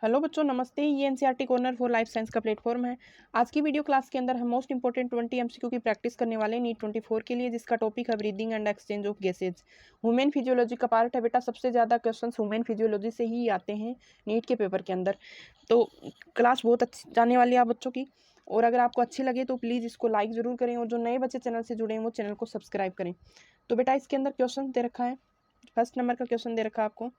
Hello बच्चों, नमस्ते। ये NCERT corner for life science का प्लेटफॉर्म है। आज की वीडियो क्लास के अंदर हम मोस्ट इंपोर्टेंट 20 एमसीक्यू की प्रैक्टिस करने वाले हैं नीट 24 के लिए, जिसका टॉपिक है breathing and exchange of gases. Human physiology का पार्ट है बेटा। सबसे ज़्यादा क्वेश्चन ह्यूमन फिजियोलॉजी से ही आते हैं नीट के पेपर के अंदर। तो क्लास बहुत अच्छी जाने वाली है आप बच्चों की, और अगर आपको अच्छी लगे तो प्लीज़ इसको लाइक ज़रूर करें, और जो नए बच्चे चैनल से जुड़े हैं वो चैनल को सब्सक्राइब करें। तो बेटा इसके अंदर क्वेश्चन दे रखा है। फर्स्ट नंबर का क्वेश्चन दे रखा है आपको,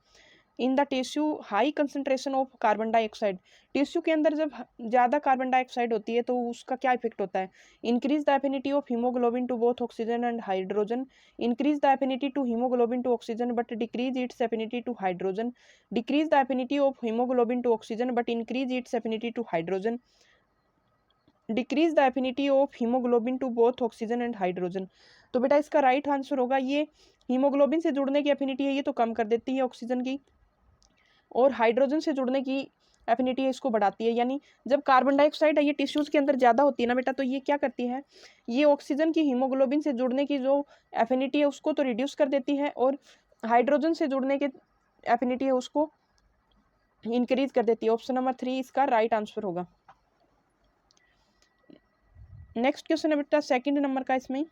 in the tissue high concentration of carbon dioxide. Tissue के अंदर जब ज़्यादा कार्बन डाइऑक्साइड होती है तो उसका क्या इफेक्ट होता है? Increase the affinity of haemoglobin to both oxygen and hydrogen. Increase the affinity to haemoglobin to oxygen but decrease its affinity to hydrogen. Decrease the affinity of haemoglobin to oxygen but increase its affinity to hydrogen. Decrease the affinity of haemoglobin to both oxygen and hydrogen. तो बेटा इसका right answer होगा ये haemoglobin से जुड़ने की affinity है ये तो कम कर देती है ऑक्सीजन की, और हाइड्रोजन से जुड़ने की एफिनिटी है इसको बढ़ाती है। यानी जब कार्बन डाइऑक्साइड है ये टिश्यूज के अंदर ज़्यादा होती है ना बेटा, तो ये क्या करती है, ये ऑक्सीजन की हीमोग्लोबिन से जुड़ने की जो एफिनिटी है उसको तो रिड्यूस कर देती है, और हाइड्रोजन से जुड़ने की एफिनिटी है उसको इंक्रीज कर देती है। ऑप्शन नंबर 3 इसका राइट आंसर होगा। नेक्स्ट क्वेश्चन है बेटा सेकंड नंबर का। इसमें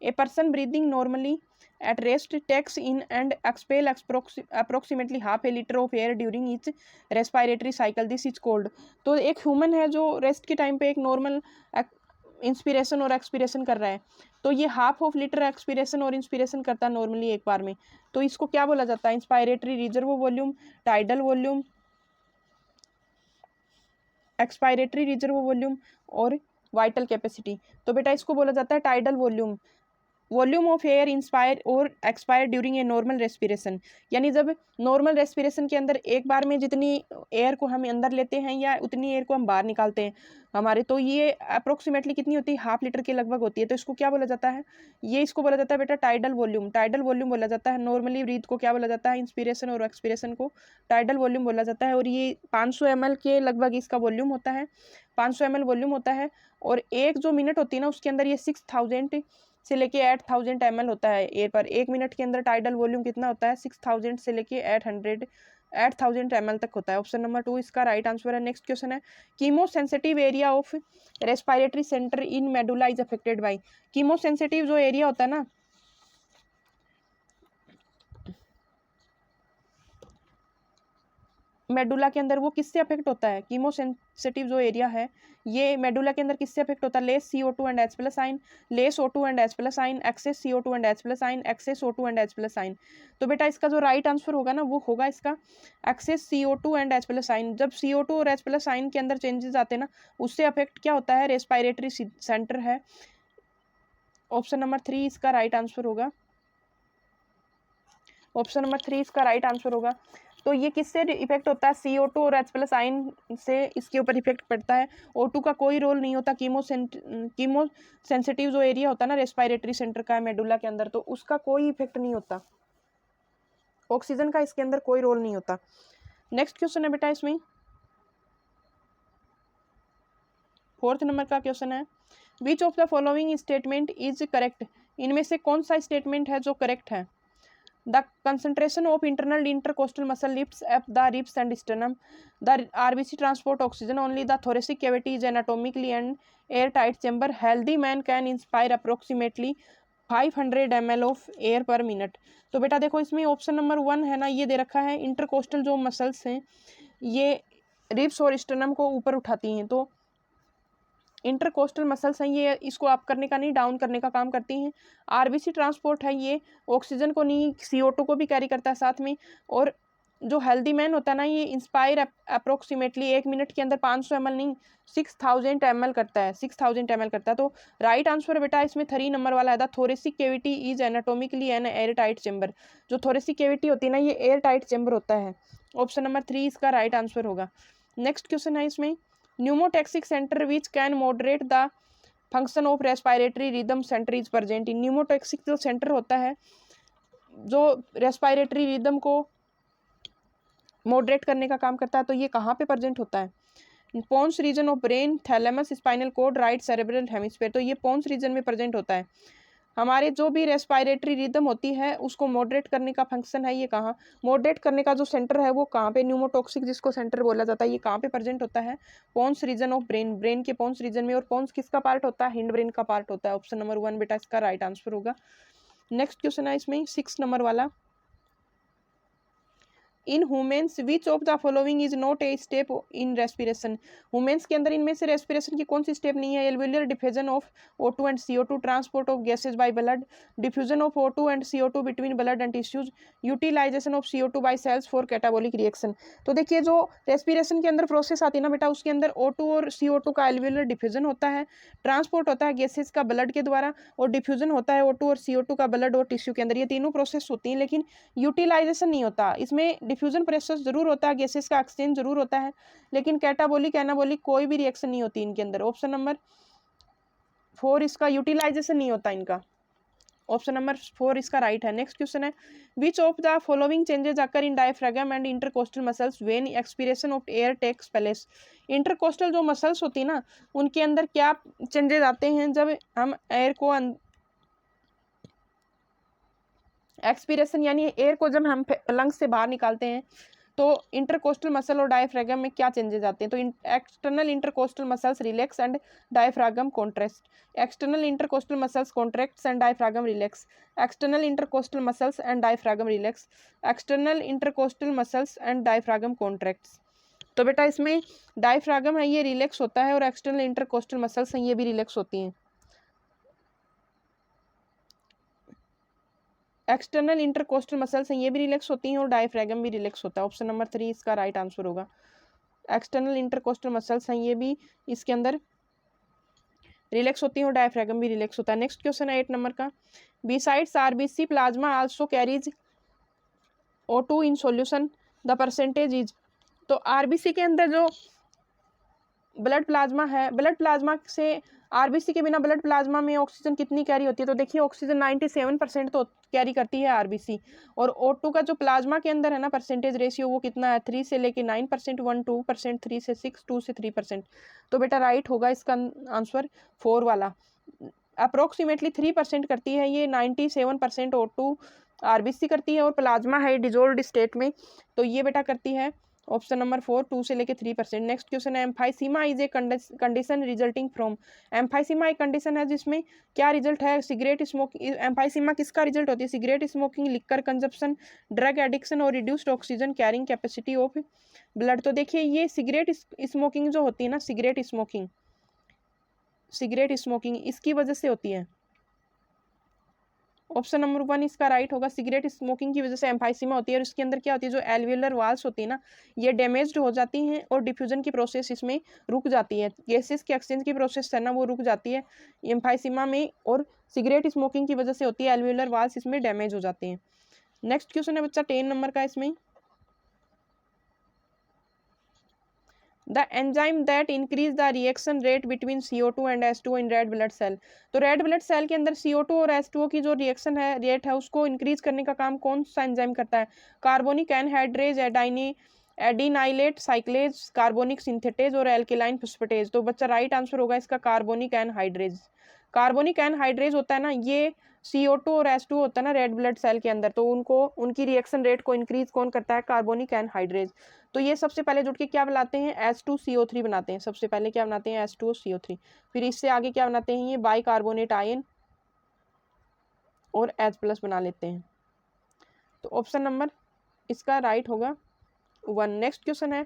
A person breathing normally at rest takes in and expel approximately half a liter of air during each respiratory cycle. This is called। तो एक human है जो रेस्ट के टाइम पे एक नॉर्मल इंस्पिरेशन और एक्सपिरेशन कर रहा है, तो ये हाफ ऑफ लीटर एक्सपिरेशन और इंस्पिरेशन करता है नॉर्मली एक बार में। तो इसको क्या बोला जाता है? Inspiratory reserve volume, tidal volume, expiratory reserve volume और वाइटल कैपेसिटी। तो बेटा इसको बोला जाता है tidal volume. Volume of air inspire और expire during a normal respiration. यानी जब नॉर्मल रेस्पिरेशन के अंदर एक बार में जितनी एयर को हम अंदर लेते हैं या उतनी एयर को हम बाहर निकालते हैं हमारे, तो ये अप्रोक्सीमेटली कितनी होती है? हाफ लीटर के लगभग होती है। तो इसको क्या बोला जाता है? ये इसको बोला जाता है बेटा टाइडल वॉल्यूम। टाइडल वॉल्यूम बोला जाता है। नॉर्मली ब्रीथ को क्या बोला जाता है? इंस्पिरेशन और एक्सपिरेशन को टाइडल वॉल्यूम बोला जाता है। और ये 500 ml के लगभग इसका वॉल्यूम होता है, 500 ml वॉल्यूम होता है। और एक जो मिनट होती है ना उसके अंदर ये 6000 से लेके 8000 ml होता है एयर पर। एक मिनट के अंदर टाइडल वॉल्यूम कितना होता है? 6000 से लेके 8000 ml तक होता है। ऑप्शन नंबर 2 इसका राइट आंसर है। नेक्स्ट क्वेश्चन है, chemo sensitive area of respiratory centre in medulla is affected by. Chemo sensitive जो एरिया होता है ना, मेडुला के अंदर, वो किससे अफेक्ट होता है? कीमो सेंसिटिव जो एरिया है ये मेडुला के अंदर किससे अफेक्ट होता है? लेस CO2 एंड H+ आइन, लेस O2 एंड H+ आइन, एक्सेस CO2 एंड H+ आइन, एक्सेस O2 एंड H+ आइन। तो बेटा इसका जो राइट आंसर होगा ना वो होगा इसका एक्सेस CO2 एंड H+ आइन। जब CO2 और H+ आइन के अंदर चेंजेस आते हैं ना, उससे अफेक्ट क्या होता है? रेस्पिरेटरी सेंटर है। ऑप्शन नंबर 3 इसका राइट आंसर होगा। ऑप्शन नंबर 3 इसका राइट आंसर होगा। तो ये किससे इफेक्ट होता है? CO2 और H+ आइन से इसके ऊपर इफेक्ट पड़ता है। O2 का कोई रोल नहीं होता। कीमो सेंसिटिव जो एरिया होता है ना रेस्पिरेटरी सेंटर का है मेडुला के अंदर, तो उसका कोई इफेक्ट नहीं होता। ऑक्सीजन का इसके अंदर कोई रोल नहीं होता। नेक्स्ट क्वेश्चन है बेटा इसमें फोर्थ नंबर का क्वेश्चन है, which of the following statement is correct. इनमें से कौन सा स्टेटमेंट है जो करेक्ट है? The concentration of internal intercostal muscle lifts up the ribs and sternum. The RBC transport oxygen. Only the thoracic cavity is anatomically and airtight chamber. Healthy man can inspire approximately 500 ml of air per minute. तो बेटा देखो इसमें option number 1 है ना, ये दे रखा है intercostal जो मसल्स हैं ये रिब्स और स्टर्नम को ऊपर उठाती हैं। तो इंटरकोस्टल मसल्स हैं ये इसको अप करने का नहीं, डाउन करने का काम करती हैं। आरबीसी ट्रांसपोर्ट है ये ऑक्सीजन को नहीं CO2 को भी कैरी करता है साथ में। और जो हेल्दी मैन होता है ना ये इंस्पायर अप्रोक्सीमेटली एक मिनट के अंदर 500 ml नहीं 6000 ml करता है, 6000 ml करता है। तो राइट आंसर बेटा इसमें 3 नंबर वाला है, the thoracic cavity is anatomically an air tight chamber. जो थोरेसिक कैविटी होती है ना ये एयर टाइट चेम्बर होता है। ऑप्शन नंबर 3 इसका राइट आंसर होगा। नेक्स्ट क्वेश्चन है इसमें, pneumotaxic center which can moderate the function of respiratory rhythm center is present in। pneumotaxic जो सेंटर होता है जो रेस्पिरेटरी रिदम को मॉडरेट करने का काम करता है, तो ये कहाँ पे प्रेजेंट होता है? Pons region of brain, thalamus, spinal cord, right cerebral hemisphere. तो ये पोन्स रीजन में प्रेजेंट होता है। हमारे जो भी रेस्पायरेटरी रिदम होती है उसको मॉडरेट करने का फंक्शन है। ये कहाँ मॉडरेट करने का जो सेंटर है वो कहाँ पे, न्यूमोटॉक्सिक जिसको सेंटर बोला जाता है, ये कहाँ पे प्रेजेंट होता है, pons region of brain, brain के पोन्स रीजन में। और पोन्स किसका पार्ट होता है, हिंड ब्रेन का पार्ट होता है। ऑप्शन नंबर 1 बेटा इसका राइट आंसर होगा। नेक्स्ट क्वेश्चन है इसमें 6 नंबर वाला, in humans which of the following is not a step in respiration. Humans के अंदर इनमें से रेस्पिरेशन की कौन सी स्टेप नहीं है, alveolar diffusion of O2 and CO2, transport of gases by blood, diffusion of O2 and CO2 between blood and tissues, utilisation of CO2 by cells for catabolic reaction. तो देखिए जो रेस्पिरेशन के अंदर process आती है ना बेटा, उसके अंदर O2 और CO2 का एल्वेलियर डिफ्यूजन होता है, ट्रांसपोर्ट होता है गैसेज का ब्लड के द्वारा, और डिफ्यूजन होता है O2 और CO2 का ब्लड और टिश्यू के अंदर। ये तीनों प्रोसेस होती हैं, लेकिन यूटिलाइजेशन नहीं होता इसमें। डिफ्यूजन प्रोसेस जरूर होता है, गैसेस का एक्सचेंज जरूर होता है, लेकिन कैटाबॉलिक एनाबॉलिक कोई भी रिएक्शन नहीं होती इनके अंदर। ऑप्शन नंबर 4 इसका यूटिलाइजेशन नहीं होता इनका। ऑप्शन नंबर 4 इसका राइट है। नेक्स्ट क्वेश्चन है, which of the following changes occur in diaphragm and intercostal muscles when expiration of air takes place. Intercostal जो मसल्स होती है ना, उनके अंदर क्या चेंजेस आते हैं जब हम एयर को एक्सपीरेशन यानी एयर को जब हम लंग्स से बाहर निकालते हैं, तो इंटरकोस्टल मसल और डायफ्रागम में क्या चेंजेस आते हैं। तो external intercostal muscles relax and diaphragm contract, external intercostal muscles contracts and diaphragm relax, external intercostal muscles and diaphragm relax, external intercostal muscles and diaphragm contracts. तो बेटा इसमें डायफ्रागम है ये रिलैक्स होता है, और एक्सटर्नल इंटरकोस्टल मसल्स हैं ये भी रिलैक्स होती हैं। एक्सटर्नल इंटरकोस्टल मसल्स हैं ये भी रिलैक्स होती हैं, और डायफ्रागम भी रिलैक्स होता है। ऑप्शन नंबर 3 इसका राइट आंसर होगा। एक्सटर्नल इंटरकोस्टल मसल्स हैं ये भी इसके अंदर रिलैक्स होती हैं, और डायफ्रागम भी रिलैक्स होता है। नेक्स्ट क्वेश्चन है 8 नंबर का, besides RBC plasma also carries O2 in solution, the percentage is. तो आरबीसी के अंदर जो ब्लड प्लाज्मा है, ब्लड प्लाज्मा से आरबीसी के बिना ब्लड प्लाज्मा में ऑक्सीजन कितनी कैरी होती है। तो देखिए ऑक्सीजन 97% तो कैरी करती है आरबीसी, और O2 का जो प्लाज्मा के अंदर है ना परसेंटेज रेशियो, वो कितना है 3 से लेके 9%, 1 2%, 3 से 6, 2 से 3%। तो बेटा राइट होगा इसका आंसर 4 वाला। अप्रोक्सीमेटली 3% करती है ये, 97% O2 आरबीसी करती है, और प्लाज्मा है डिजोल्व्ड स्टेट में, तो ये बेटा करती है ऑप्शन नंबर 4 2 से लेके 3%। नेक्स्ट क्वेश्चन है, emphysema is a condition resulting from. Emphysema एक कंडीशन है जिसमें क्या रिजल्ट है, सिगरेट स्मोकिंग। एम्फाइसीमा किसका रिजल्ट होती है, cigarette smoking, liquor consumption, drug addiction और reduced oxygen carrying capacity of blood. तो देखिए ये सिगरेट स्मोकिंग जो होती है ना, सिगरेट स्मोकिंग इसकी वजह से होती है। ऑप्शन नंबर 1 इसका राइट होगा। सिगरेट स्मोकिंग की वजह से एम्फाइसीमा होती है, और इसके अंदर क्या होती है, जो एल्वियोलर वाल्स होती है ना, ये डैमेज्ड हो जाती हैं, और डिफ्यूजन की प्रोसेस इसमें रुक जाती है, गैसेस के एक्सचेंज की प्रोसेस है ना वो रुक जाती है एम्फाइसीमा में, और सिगरेट स्मोकिंग की वजह से होती है, एल्वियोलर वाल्स इसमें डैमेज हो जाते हैं। नेक्स्ट क्वेश्चन है बच्चा 10 नंबर का, इसमें the enzyme that increase the reaction rate between CO2 and H2O in red blood cell. तो रेड ब्लड सेल के अंदर CO2 और H2O की जो रिएक्शन है रेट है उसको इंक्रीज करने का काम कौन सा एंजाइम करता है, carbonic anhydrase, adenylate साइक्लेज, carbonic synthetase और एल्केलाइन फॉस्फेटेज। तो बच्चा राइट आंसर होगा इसका कार्बोनिक एनहाइड्रेज। कार्बोनिक एनहाइड्रेज होता है ना, ये CO2 और H2O होता है ना रेड ब्लड सेल के अंदर, तो उनकी रिएक्शन रेट को इंक्रीज कौन करता है, कार्बोनिक एनहाइड्रेज। तो ये सबसे पहले जुड़ के क्या बनाते हैं, H2CO3 बनाते हैं। सबसे पहले क्या बनाते हैं, H2CO3, फिर इससे आगे क्या बनाते हैं, ये बाइकार्बोनेट आयन और H+ बना लेते हैं। तो ऑप्शन नंबर इसका राइट होगा 1। नेक्स्ट क्वेश्चन है,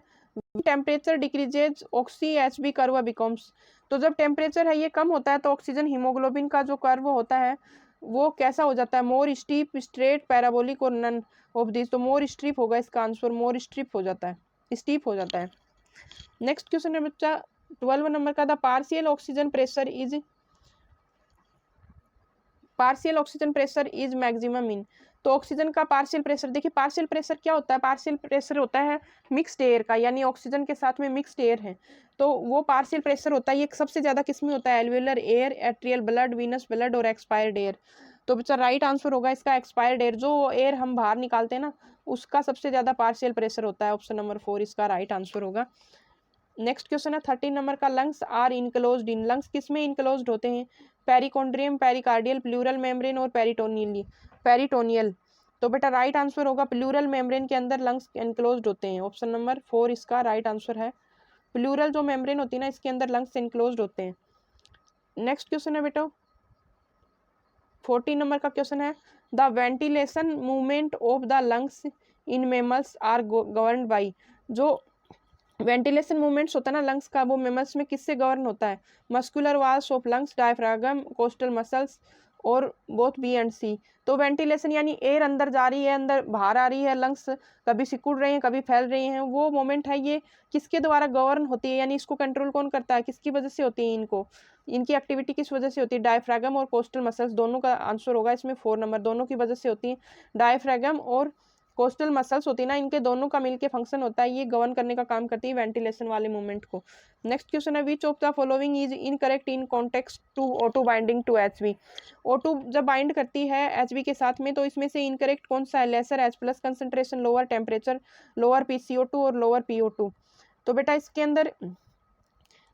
temperature decreases oxy HB curve becomes. तो जब टेम्परेचर है ये कम होता है, तो ऑक्सीजन हीमोग्लोबिन का जो कर्व होता है वो कैसा हो जाता है, मोर स्टीप, स्ट्रेट, पैराबोलिक और नन ऑफ दिस। तो मोर स्ट्रिप होगा इसका आंसर, मोर स्ट्रिप हो जाता है, स्टीप हो जाता है। नेक्स्ट क्वेश्चन है बच्चा 12 नंबर का, the partial oxygen pressure is maximum in. तो ऑक्सीजन का पार्शियल प्रेशर, देखिए पार्शियल प्रेशर क्या होता है, पार्शियल प्रेशर होता है मिक्स्ड एयर का, यानी ऑक्सीजन के साथ में मिक्स्ड एयर है, तो वो पार्शियल प्रेशर होता है। ये सबसे ज्यादा किसमें होता है, alveolar air, atrial blood, venous blood और एक्सपायर्ड एयर। तो बच्चा राइट आंसर होगा इसका एक्सपायर्ड एयर, जो एयर हम बाहर निकालते हैं ना उसका सबसे ज्यादा पार्शियल प्रेशर होता है। ऑप्शन नंबर 4 इसका राइट आंसर होगा। नेक्स्ट क्वेश्चन है 13 नंबर का, lungs are enclosed in. Lungs किस में इनक्लोज्ड होते हैं, पेरिकॉन्ड्रियम, पेरिकार्डियल, प्लूरल मेम्ब्रेन और पेरिटोनियल। तो बेटा राइट आंसर होगा प्लूरल मेम्ब्रेन के अंदर लंग्स एनक्लोज्ड होते हैं। ऑप्शन नंबर 4 इसका राइट आंसर है। प्लूरल जो मेम्ब्रेन होती है ना, इसके अंदर लंग्स एनक्लोज्ड होते हैं। नेक्स्ट क्वेश्चन है बेटा 14 नंबर का क्वेश्चन है, the ventilation movement of the lungs in mammals are governed by. जो वेंटिलेशन मूवमेंट्स होता है ना लंग्स का, वो मेमल्स में किससे गवर्न होता है? Muscular walls of lungs, diaphragm, coastal muscles और बोथ बी एंड सी। तो वेंटिलेशन यानी एयर अंदर जा रही है, अंदर बाहर आ रही है, लंग्स कभी सिकुड़ रहे हैं, कभी फैल रहे हैं, वो मोमेंट है, ये किसके द्वारा गवर्न होती है, यानी इसको कंट्रोल कौन करता है, किसकी वजह से होती है, इनको इनकी एक्टिविटी किस वजह से होती है? डायफ्रागम और कोस्टल मसल्स, दोनों का आंसर होगा इसमें 4 नंबर, दोनों की वजह से होती है। डायफ्रागम और कोस्टल मसल्स होती है ना, इनके दोनों का मिलके फंक्शन होता है, ये गवर्न करने का काम करती है वेंटिलेशन वाले मूवमेंट को। नेक्स्ट क्वेश्चन है, which of the following is incorrect in context to O2 binding to Hb। O2 जब बाइंड करती है Hb के साथ में, तो इसमें से इनकरेक्ट कौन सा है? Lesser H plus concentration, lower temperature, lower PCO2 और लोअर PO2। तो बेटा इसके अंदर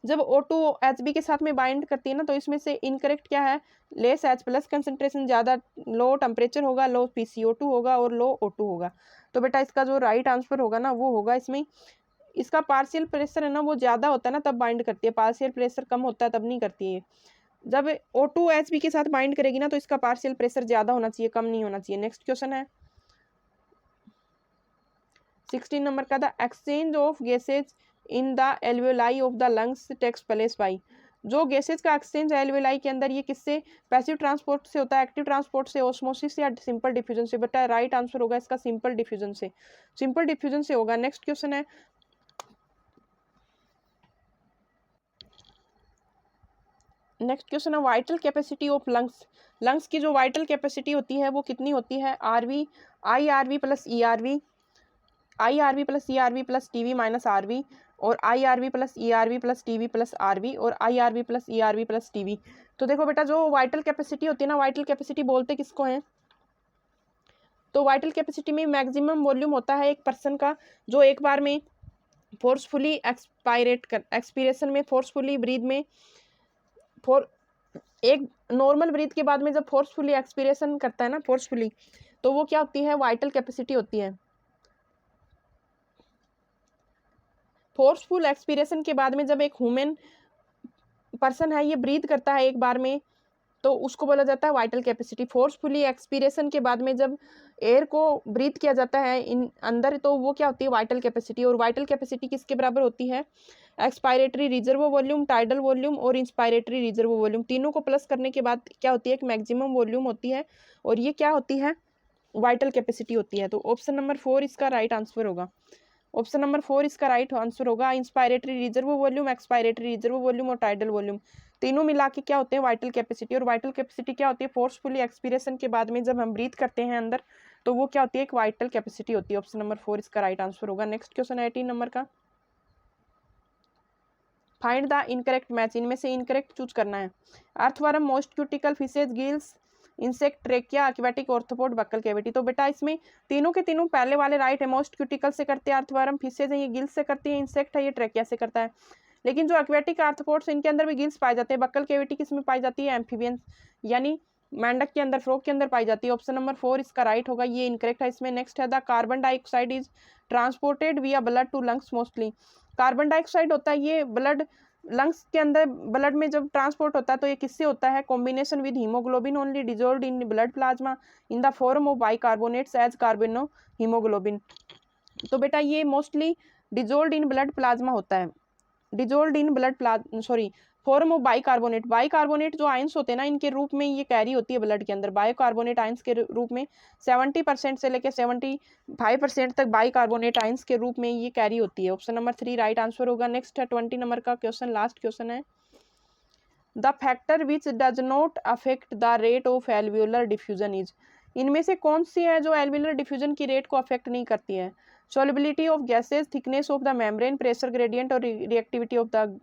जब O2 Hb के साथ में बाइंड करती है ना, तो इसमें से इनकरेक्ट क्या है? लेस H प्लस कंसंट्रेशन, ज़्यादा लो टेम्परेचर होगा, लो PCO2 होगा और लो O2 होगा। तो बेटा इसका जो राइट आंसर होगा ना, वो होगा इसमें, इसका पार्शियल प्रेशर है ना वो ज़्यादा होता है ना तब बाइंड करती है, पार्शियल प्रेशर कम होता है तब नहीं करती है। जब O2 Hb के साथ बाइंड करेगी ना, तो इसका पार्शियल प्रेशर ज़्यादा होना चाहिए, कम नहीं होना चाहिए। नेक्स्ट क्वेश्चन है 16 नंबर का, the exchange of gases in the alveoli of the lungs takes place by. जो गैसेज का एक्सचेंज है एल्वेलाई के अंदर, ये किससे? पैसिव ट्रांसपोर्ट से होता है, एक्टिव ट्रांसपोर्ट से, ऑस्मोसिस या सिंपल डिफ्यूजन से। बेटा राइट आंसर होगा इसका सिंपल डिफ्यूजन से, सिंपल डिफ्यूजन से होगा। नेक्स्ट क्वेश्चन है vital capacity of lungs. Lungs की जो वाइटल कैपेसिटी होती है वो कितनी होती है? RV, IRV plus ERV, IRV plus ERV plus TV minus RV, और IRV plus ERV plus TV plus RV, और IRV plus ERV plus TV। तो देखो बेटा जो वाइटल कैपेसिटी होती है ना, वाइटल कैपेसिटी बोलते किसको है? तो वाइटल कैपेसिटी में मैक्सिमम वॉल्यूम होता है एक पर्सन का, जो एक बार में फोर्सफुली एक्सपीरेशन में, फोर्सफुली ब्रीथ में, एक नॉर्मल ब्रीथ के बाद में जब फोर्सफुली एक्सपीरेशन करता है ना, फोर्सफुली, तो वो क्या होती है? वाइटल कैपेसिटी होती है। फोर्सफुल एक्सपीरेशन के बाद में जब एक ह्यूमन पर्सन है ये ब्रीथ करता है एक बार में, तो उसको बोला जाता है वाइटल कैपेसिटी। फोर्सफुली एक्सपीरेशन के बाद में जब एयर को ब्रीथ किया जाता है इन अंदर, तो वो क्या होती है? Vital capacity. और वाइटल कैपेसिटी किसके बराबर होती है? Expiratory reserve volume, tidal volume और इंस्पायरेटरी रिजर्व वॉल्यूम, तीनों को प्लस करने के बाद क्या होती है? एक मैक्सिमम वॉल्यूम होती है, और ये क्या होती है? वाइटल कैपेसिटी होती है। तो ऑप्शन नंबर 4 इसका राइट आंसर होगा। ऑप्शन नंबर 4 इसका राइट आंसर होगा। Inspiratory reserve volume, expiratory reserve volume और टाइडल वॉल्यूम, तीनों मिला के क्या होते हैं? Vital capacity. और वाइटल कैपेसिटी क्या होती है? फोर्सफुली एक्सपीरेशन के बाद में जब हम ब्रीथ करते हैं अंदर, तो वो क्या होती है? एक वाइटल कैपेसिटी होती है। ऑप्शन नंबर 4 इसका राइट आंसर होगा। नेक्स्ट क्वेश्चन 18 नंबर का, फाइंड द इनकरेक्ट मैच। इनमें से इनकरेक्ट चूज करना है। Earthworm, most cuticle, fishes, gills, insect, trachea, aquatic, arthropod, buccal cavity. तो बेटा इसमें तीनों के तीनों पहले वाले राइट है। मोस्ट क्यूटिकल से करते हैं अर्थवर्म, फिशेज है ये गिल्स से करती है, इंसेक्ट है ये ट्रेकिया से करता है। लेकिन जो एक्वेटिक आर्थ्रोपोड्स इनके अंदर भी गिल्स पाए जाते हैं। बक्कल कैविटी किस में पाई जाती है? एम्फीबियंस यानी मेंढक के अंदर, फ्रॉग के अंदर पाई जाती है। ऑप्शन नंबर 4 इसका राइट होगा, ये इनकरेक्ट है इसमें। नेक्स्ट है, the carbon dioxide is transported via blood to lungs mostly. Carbon dioxide होता है ये ब्लड, लंग्स के अंदर ब्लड में जब ट्रांसपोर्ट होता है तो ये किससे होता है? Combination with haemoglobin only dissolved in blood plasma in the form of bicarbonates as carbamino haemoglobin. तो बेटा ये mostly dissolved in blood plasma होता है, dissolved in blood form of bicarbonate. Bicarbonate जो आयंस होते हैं ना, इनके रूप में ये कैरी होती है ब्लड के अंदर। बाइकार्बोनेट आयंस के रूप में 70% से लेकर 75% तक बाइकार्बोनेट आयंस के रूप में ये कैरी होती है। ऑप्शन नंबर 3 राइट आंसर होगा। नेक्स्ट है 20 नंबर का क्वेश्चन, लास्ट क्वेश्चन है, the factor which does not affect the rate of alveolar diffusion is. इनमें से कौन सी है जो एल्वियोलर डिफ्यूजन की रेट को अफेक्ट नहीं करती है? Solubility of gases, thickness of the membrane, pressure gradient और रिएक्टिविटी ऑफ द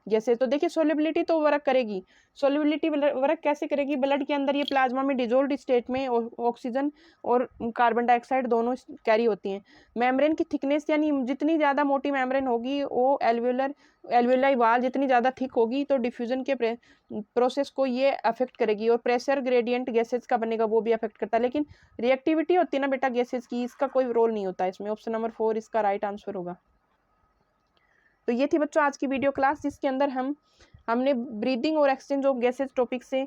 गैसेज। तो देखिए सोल्युबिलिटी तो वर्क करेगी, सोल्युबिलिटी वर्क कैसे करेगी, ब्लड के अंदर ये प्लाज्मा में डिजोल्व स्टेट में ऑक्सीजन और कार्बन डाइऑक्साइड दोनों कैरी होती हैं। मेम्ब्रेन की थिकनेस यानी जितनी ज़्यादा मोटी मेम्ब्रेन होगी वो एल्वेलाई वाल जितनी ज़्यादा थिक होगी तो डिफ्यूजन के प्रोसेस को ये अफेक्ट करेगी। और प्रेशर ग्रेडियंट गैसेज का बनेगा वो भी अफेक्ट करता है। लेकिन रिएक्टिविटी होती है ना बेटा गैसेज की, इसका कोई रोल नहीं होता इसमें। ऑप्शन नंबर 4 इसका राइट आंसर होगा। तो ये थी बच्चों आज की वीडियो क्लास, जिसके अंदर हमने ब्रीदिंग और एक्सचेंज ऑफ गैसेज टॉपिक से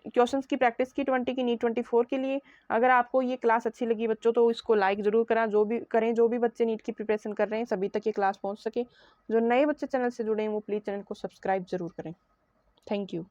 क्वेश्चंस की प्रैक्टिस की 20 की नीट 24 के लिए। अगर आपको ये क्लास अच्छी लगी बच्चों तो इसको लाइक जरूर करें, जो भी बच्चे नीट की प्रिपरेशन कर रहे हैं सभी तक ये क्लास पहुंच सके। जो नए बच्चे चैनल से जुड़े हैं वो प्लीज़ चैनल को सब्सक्राइब जरूर करें। Thank you.